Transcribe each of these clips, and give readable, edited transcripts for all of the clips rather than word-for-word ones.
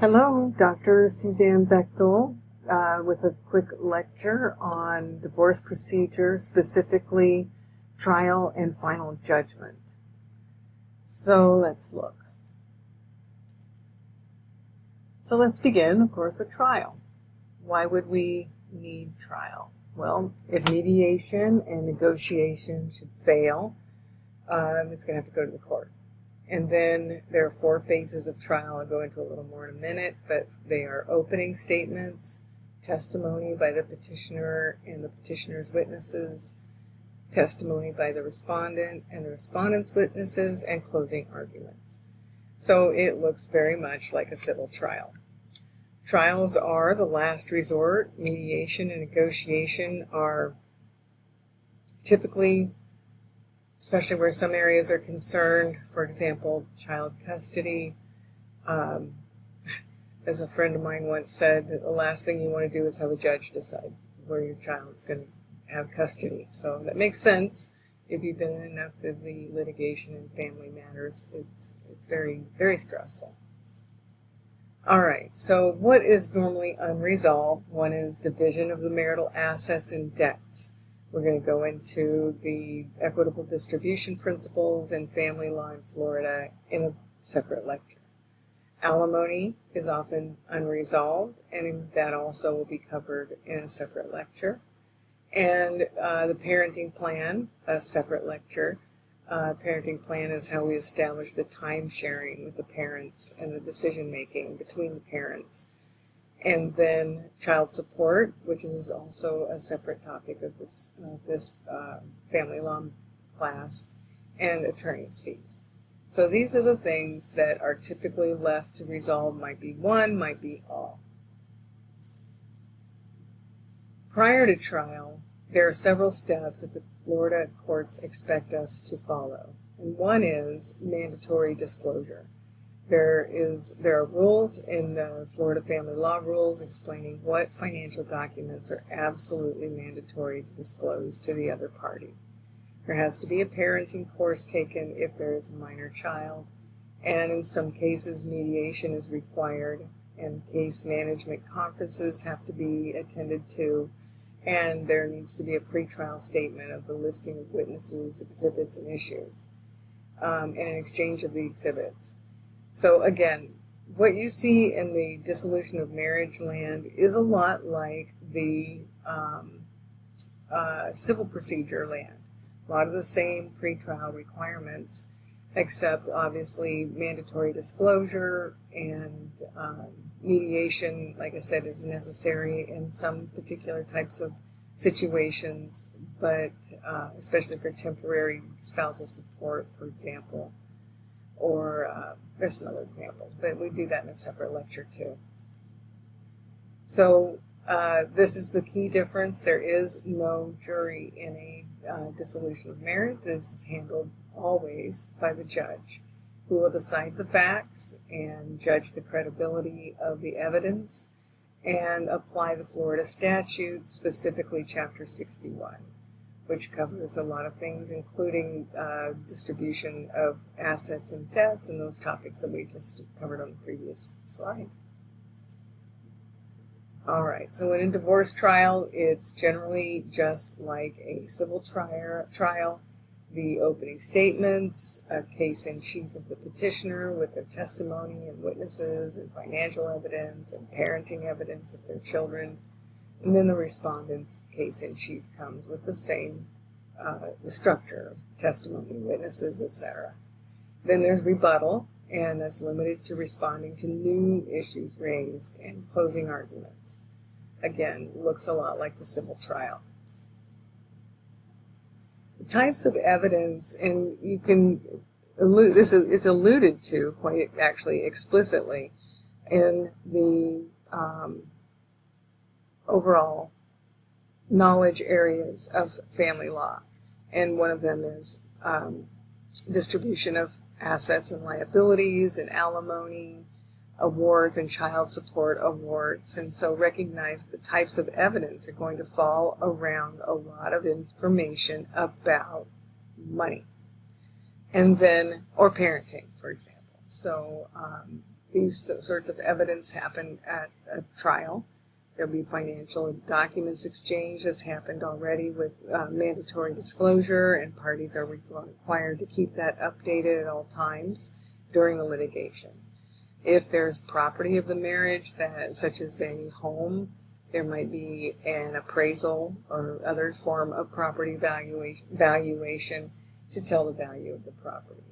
Hello, Dr. Suzanne Bechtel with a quick lecture on divorce procedure, specifically trial and final judgment. So let's look. So let's begin, of course, with trial. Why would we need trial? Well, if mediation and negotiation should fail, it's going to have to go to the court. And then there are 4 phases of trial. I'll go into a little more in a minute, but they are opening statements, testimony by the petitioner and the petitioner's witnesses, testimony by the respondent and the respondent's witnesses, and closing arguments. So it looks very much like a civil trial. Trials are the last resort. Mediation and negotiation are typically, especially where some areas are concerned, for example, child custody. As a friend of mine once said, the last thing you want to do is have a judge decide where your child's going to have custody. So that makes sense. If you've been in enough of the litigation and family matters, it's very, very stressful. All right, so what is normally unresolved? One is division of the marital assets and debts. We're going to go into the equitable distribution principles and family law in Florida in a separate lecture. Alimony is often unresolved, and that also will be covered in a separate lecture. And the parenting plan, a separate lecture. Parenting plan is how we establish the time sharing with the parents and the decision making between the parents. And then child support, which is also a separate topic of this family law class, and attorney's fees. So these are the things that are typically left to resolve. Might be one, might be all. Prior to trial, there are several steps that the Florida courts expect us to follow. And one is mandatory disclosure. There are rules in the Florida Family Law Rules explaining what financial documents are absolutely mandatory to disclose to the other party. There has to be a parenting course taken if there is a minor child, and in some cases mediation is required, and case management conferences have to be attended to, and there needs to be a pretrial statement of the listing of witnesses, exhibits, and issues, and an exchange of the exhibits. So again, what you see in the dissolution of marriage land is a lot like the civil procedure land. A lot of the same pretrial requirements, except obviously mandatory disclosure and mediation, like I said, is necessary in some particular types of situations, but especially for temporary spousal support, for example. Or there's some other examples, but we do that in a separate lecture too. So this is the key difference. There is no jury in a dissolution of marriage. This is handled always by the judge, who will decide the facts and judge the credibility of the evidence and apply the Florida statutes, specifically Chapter 61. Which covers a lot of things, including distribution of assets and debts and those topics that we just covered on the previous slide. All right, so in a divorce trial, it's generally just like a civil trial. The opening statements, a case in chief of the petitioner with their testimony and witnesses and financial evidence and parenting evidence of their children. And then the respondent's case-in-chief comes with the same structure of testimony, witnesses, etc. Then there's rebuttal, and that's limited to responding to new issues raised and closing arguments. Again, looks a lot like the civil trial. The types of evidence, and you can allude, this is alluded to quite actually explicitly in the overall knowledge areas of family law, and one of them is distribution of assets and liabilities and alimony awards and child support awards. And so recognize the types of evidence are going to fall around a lot of information about money, and then or parenting, for example. So these sorts of evidence happen at a trial. There'll be financial documents exchanged, as happened already with mandatory disclosure, and parties are required to keep that updated at all times during the litigation. If there's property of the marriage, such as a home, there might be an appraisal or other form of property valuation to tell the value of the property.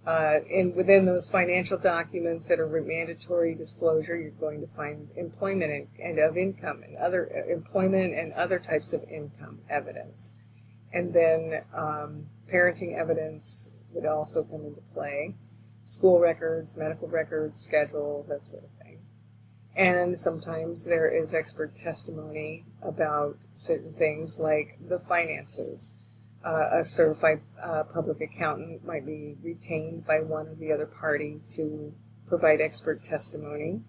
And within those financial documents that are mandatory disclosure, you're going to find employment and of income and other employment and other types of income evidence. And then parenting evidence would also come into play. School records, medical records, schedules, that sort of thing. And sometimes there is expert testimony about certain things like the finances. A certified public accountant might be retained by one or the other party to provide expert testimony.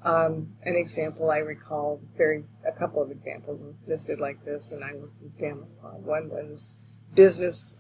An example I recall, a couple of examples existed like this, and I worked in family law. One was business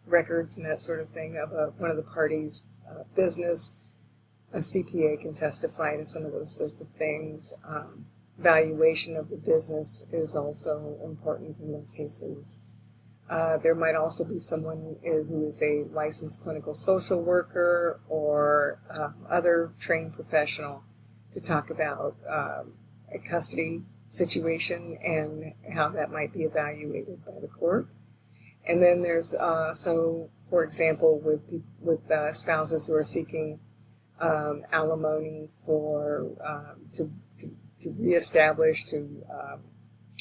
records and that sort of thing of one of the parties' business. A CPA can testify to some of those sorts of things. Valuation of the business is also important in most cases. There might also be someone who is a licensed clinical social worker or other trained professional to talk about a custody situation and how that might be evaluated by the court. And then there's for example, with spouses who are seeking alimony to reestablish, to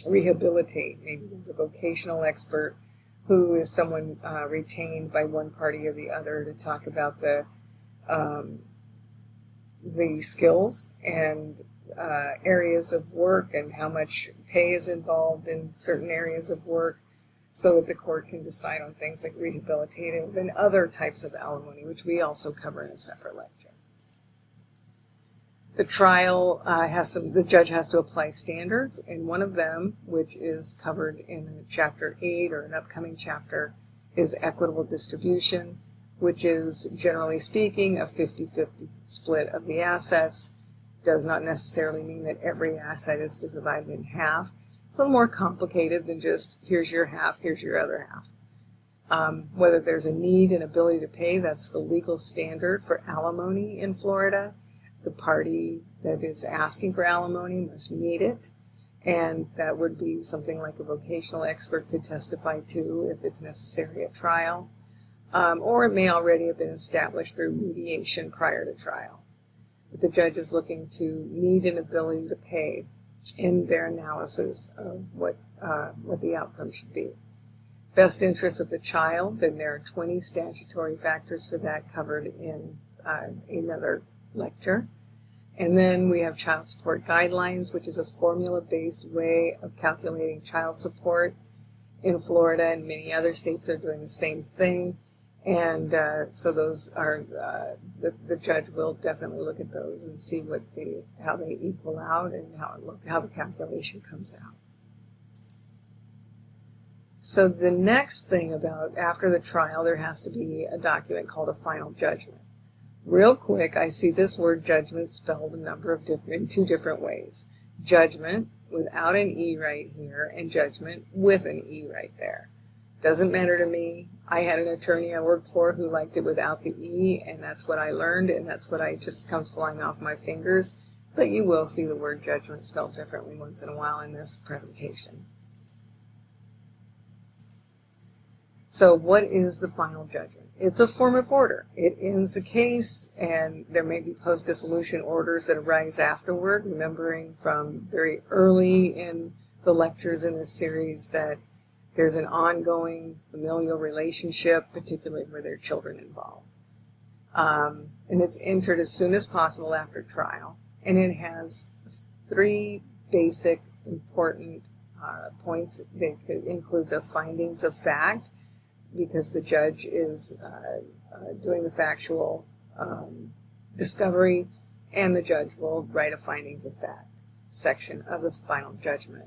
rehabilitate. Maybe there's a vocational expert who is someone retained by one party or the other to talk about the skills and areas of work and how much pay is involved in certain areas of work, so that the court can decide on things like rehabilitative and other types of alimony, which we also cover in a separate lecture. The trial the judge has to apply standards, and one of them, which is covered in Chapter 8 or an upcoming chapter, is equitable distribution, which is, generally speaking, a 50-50 split of the assets. Does not necessarily mean that every asset is divided in half. It's a little more complicated than just, here's your half, here's your other half. Whether there's a need and ability to pay, that's the legal standard for alimony in Florida. The party that is asking for alimony must need it, and that would be something like a vocational expert could testify to if it's necessary at trial, or it may already have been established through mediation prior to trial. But the judge is looking to need and ability to pay in their analysis of what the outcome should be. Best interest of the child, then there are 20 statutory factors for that covered in another lecture. And then we have child support guidelines, which is a formula-based way of calculating child support. In Florida and many other states are doing the same thing. And so those are, the judge will definitely look at those and see how they equal out and how the calculation comes out. So the next thing about after the trial, there has to be a document called a final judgment. Real quick, I see this word judgment spelled in two different ways. Judgment without an E right here, and judgment with an E right there. Doesn't matter to me. I had an attorney I worked for who liked it without the E, and that's what I learned, and that's what just comes flying off my fingers. But you will see the word judgment spelled differently once in a while in this presentation. So what is the final judgment? It's a form of order. It ends the case, and there may be post-dissolution orders that arise afterward, remembering from very early in the lectures in this series that there's an ongoing familial relationship, particularly where there are children involved. And it's entered as soon as possible after trial, and it has 3 basic important points. That includes a findings of fact, because the judge is doing the factual discovery, and the judge will write a findings of fact section of the final judgment.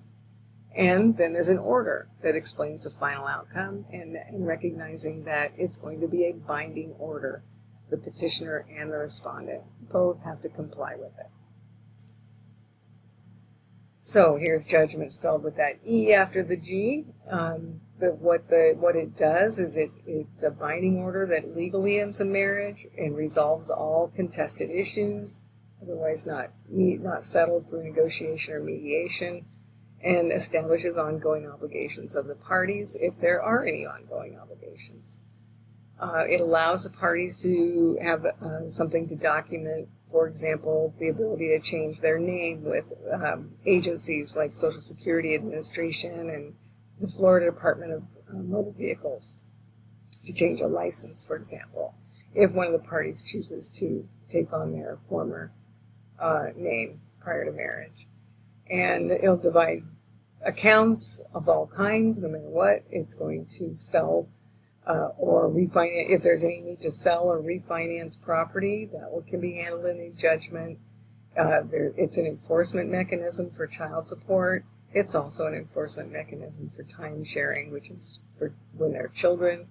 And then there's an order that explains the final outcome, and recognizing that it's going to be a binding order the petitioner and the respondent both have to comply with it. So here's judgment spelled with that E after the G. But what it does is it's a binding order that legally ends a marriage and resolves all contested issues, otherwise not settled through negotiation or mediation, and establishes ongoing obligations of the parties if there are any ongoing obligations. It allows the parties to have something to document, for example, the ability to change their name with agencies like Social Security Administration and the Florida Department of Motor Vehicles, to change a license, for example, if one of the parties chooses to take on their former name prior to marriage. And it'll divide accounts of all kinds, no matter what. It's going to sell or refinance, if there's any need to sell or refinance property, that can be handled in the judgment. It's an enforcement mechanism for child support. It's also an enforcement mechanism for time sharing, which is for when they're children.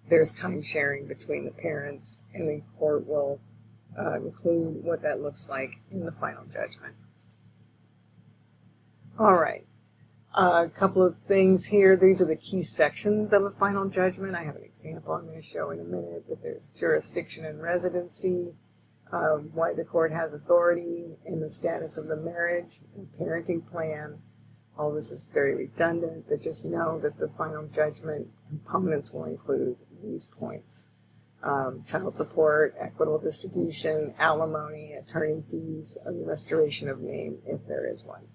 There's time sharing between the parents, and the court will include what that looks like in the final judgment. All right. A couple of things here. These are the key sections of a final judgment. I have an example I'm going to show in a minute, but there's jurisdiction and residency, why the court has authority, and the status of the marriage, and parenting plan. All this is very redundant, but just know that the final judgment components will include these points: child support, equitable distribution, alimony, attorney fees, and restoration of name if there is one.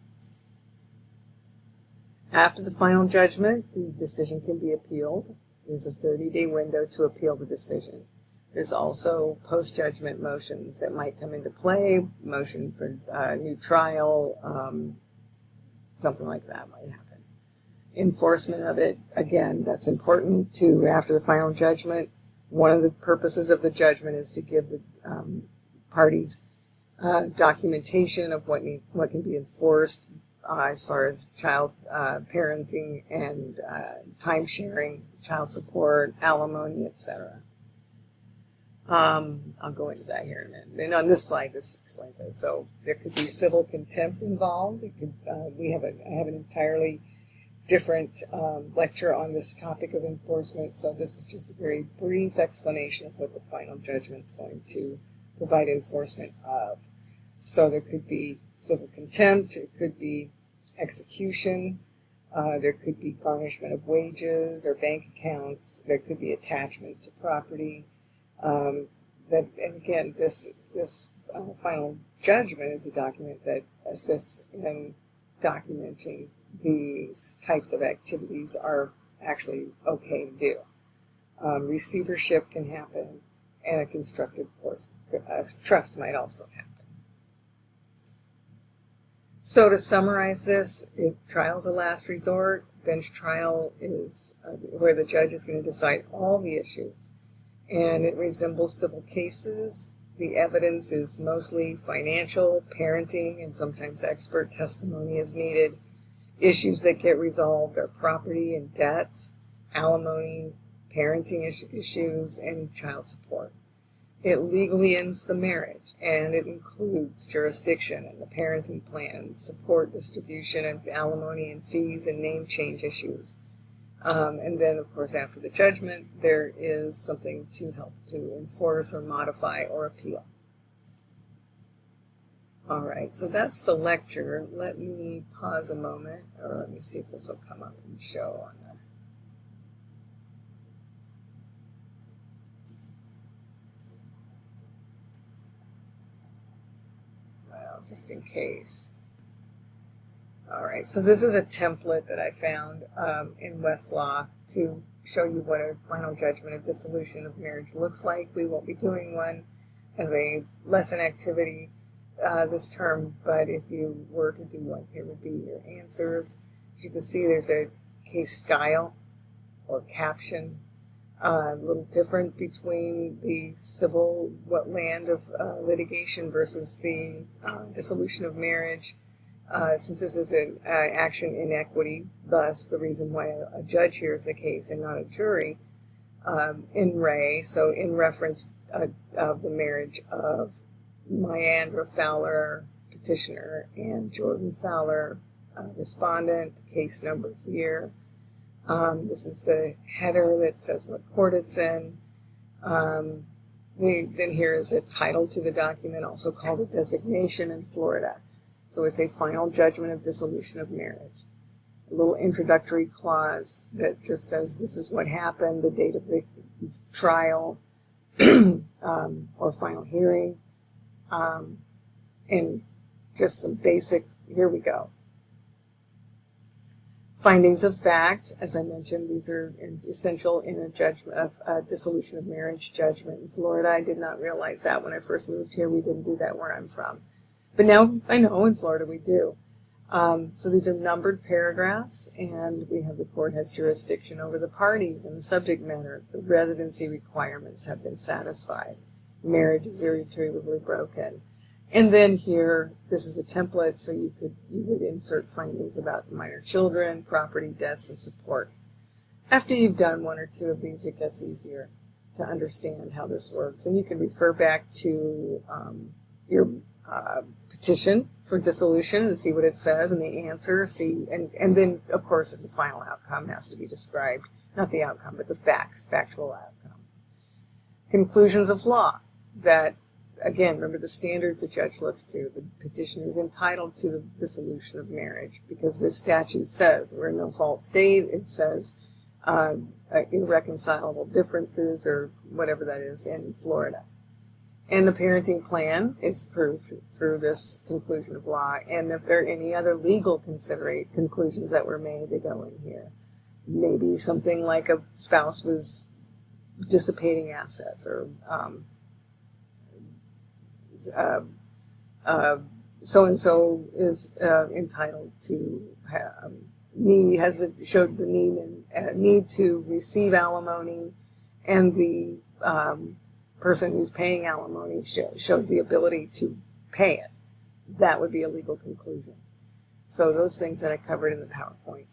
After the final judgment, the decision can be appealed. There's a 30-day window to appeal the decision. There's also post-judgment motions that might come into play, motion for new trial, something like that might happen. Enforcement of it, again, that's important to after the final judgment. One of the purposes of the judgment is to give the parties documentation of what can be enforced as far as child parenting and time sharing, child support, alimony, etc. I'll go into that here in a minute. And on this slide, this explains it. So there could be civil contempt involved. It could, I have an entirely different lecture on this topic of enforcement. So this is just a very brief explanation of what the final judgment is going to provide enforcement of. So there could be civil contempt. It could be execution. There could be garnishment of wages or bank accounts. There could be attachment to property. And again, this final judgment is a document that assists in documenting these types of activities are actually okay to do. Receivership can happen, and a constructive trust might also happen. So to summarize this, if trial is a last resort, bench trial is where the judge is going to decide all the issues. And it resembles civil cases. The evidence is mostly financial, parenting, and sometimes expert testimony is needed. Issues that get resolved are property and debts, alimony, parenting issues, and child support. It legally ends the marriage, and it includes jurisdiction and the parenting plan, support, distribution, and alimony and fees and name change issues. And then, of course, after the judgment, there is something to help to enforce or modify or appeal. All right, so that's the lecture. Let me pause a moment, or let me see if this will come up and show on the... Well, just in case. All right, so this is a template that I found in Westlaw to show you what a final judgment of dissolution of marriage looks like. We won't be doing one as a lesson activity this term, but if you were to do one, here would be your answers. As you can see, there's a case style or caption, a little different between the civil land of litigation versus the dissolution of marriage. Since this is an action in equity, thus the reason why a judge hears the case and not a jury, in re, so in reference of the marriage of Myandra Fowler, petitioner, and Jordan Fowler, respondent. The case number here. This is the header that says what court it's in. Then here is a title to the document, also called a designation in Florida. So it's a final judgment of dissolution of marriage. A little introductory clause that just says this is what happened, the date of the trial or final hearing, and just some basic, here we go. Findings of fact, as I mentioned, these are essential in a judgment of dissolution of marriage judgment in Florida. I did not realize that when I first moved here. We didn't do that where I'm from. But now I know in Florida we do. So these are numbered paragraphs, and we have the court has jurisdiction over the parties and the subject matter. The residency requirements have been satisfied. Marriage is irretrievably broken. And then here, this is a template, so you would insert findings about minor children, property, debts, and support. After you've done one or two of these, it gets easier to understand how this works. And you can refer back to your petition for dissolution and see what it says and the answer. And then, of course, the final outcome has to be described. Not the outcome, but the factual outcome. Conclusions of law that, again, remember the standards the judge looks to. The petitioner is entitled to the dissolution of marriage because this statute says we're in no fault state. It says irreconcilable differences or whatever that is in Florida. And the parenting plan is approved through this conclusion of law. And if there are any other legal conclusions that were made, they go in here. Maybe something like a spouse was dissipating assets or so-and-so is entitled to showed the need and need to receive alimony, and the person who's paying alimony showed the ability to pay it. That would be a legal conclusion. So those things that I covered in the PowerPoint.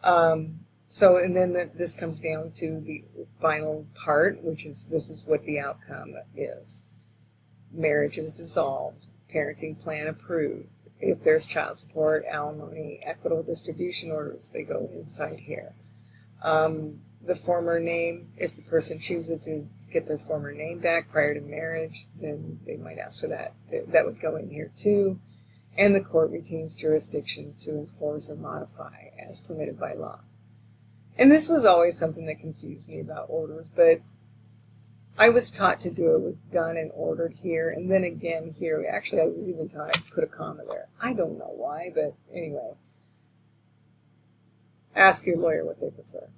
And then this comes down to the final part, this is what the outcome is. Marriage is dissolved, parenting plan approved. If there's child support, alimony, equitable distribution orders, they go inside here. The former name, if the person chooses to get their former name back prior to marriage, then they might ask for that. That would go in here too. And the court retains jurisdiction to enforce or modify as permitted by law. And this was always something that confused me about orders, but I was taught to do it with done and ordered here, and then again here. Actually, I was even taught to put a comma there. I don't know why, but anyway. Ask your lawyer what they prefer.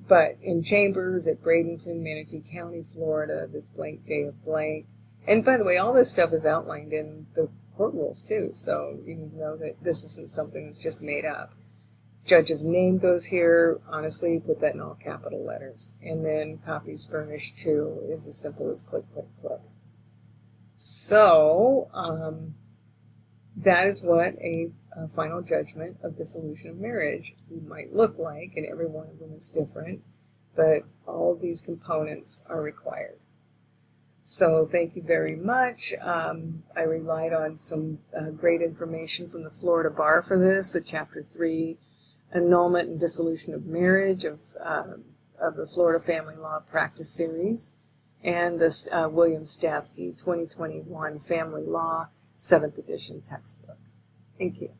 But in chambers at Bradenton, Manatee County, Florida, this blank day of blank. And by the way, all this stuff is outlined in the court rules too, so you need to know that this isn't something that's just made up. Judge's name goes here. Honestly, put that in all capital letters. And then copies furnished too is as simple as click, click, click. So that is what a final judgment of dissolution of marriage might look like, and every one of them is different, but all of these components are required. So thank you very much. I relied on some great information from the Florida Bar for this, the Chapter 3 Annulment and Dissolution of Marriage of the Florida Family Law Practice Series, and this William Statsky 2021 Family Law 7th edition textbook. Thank you.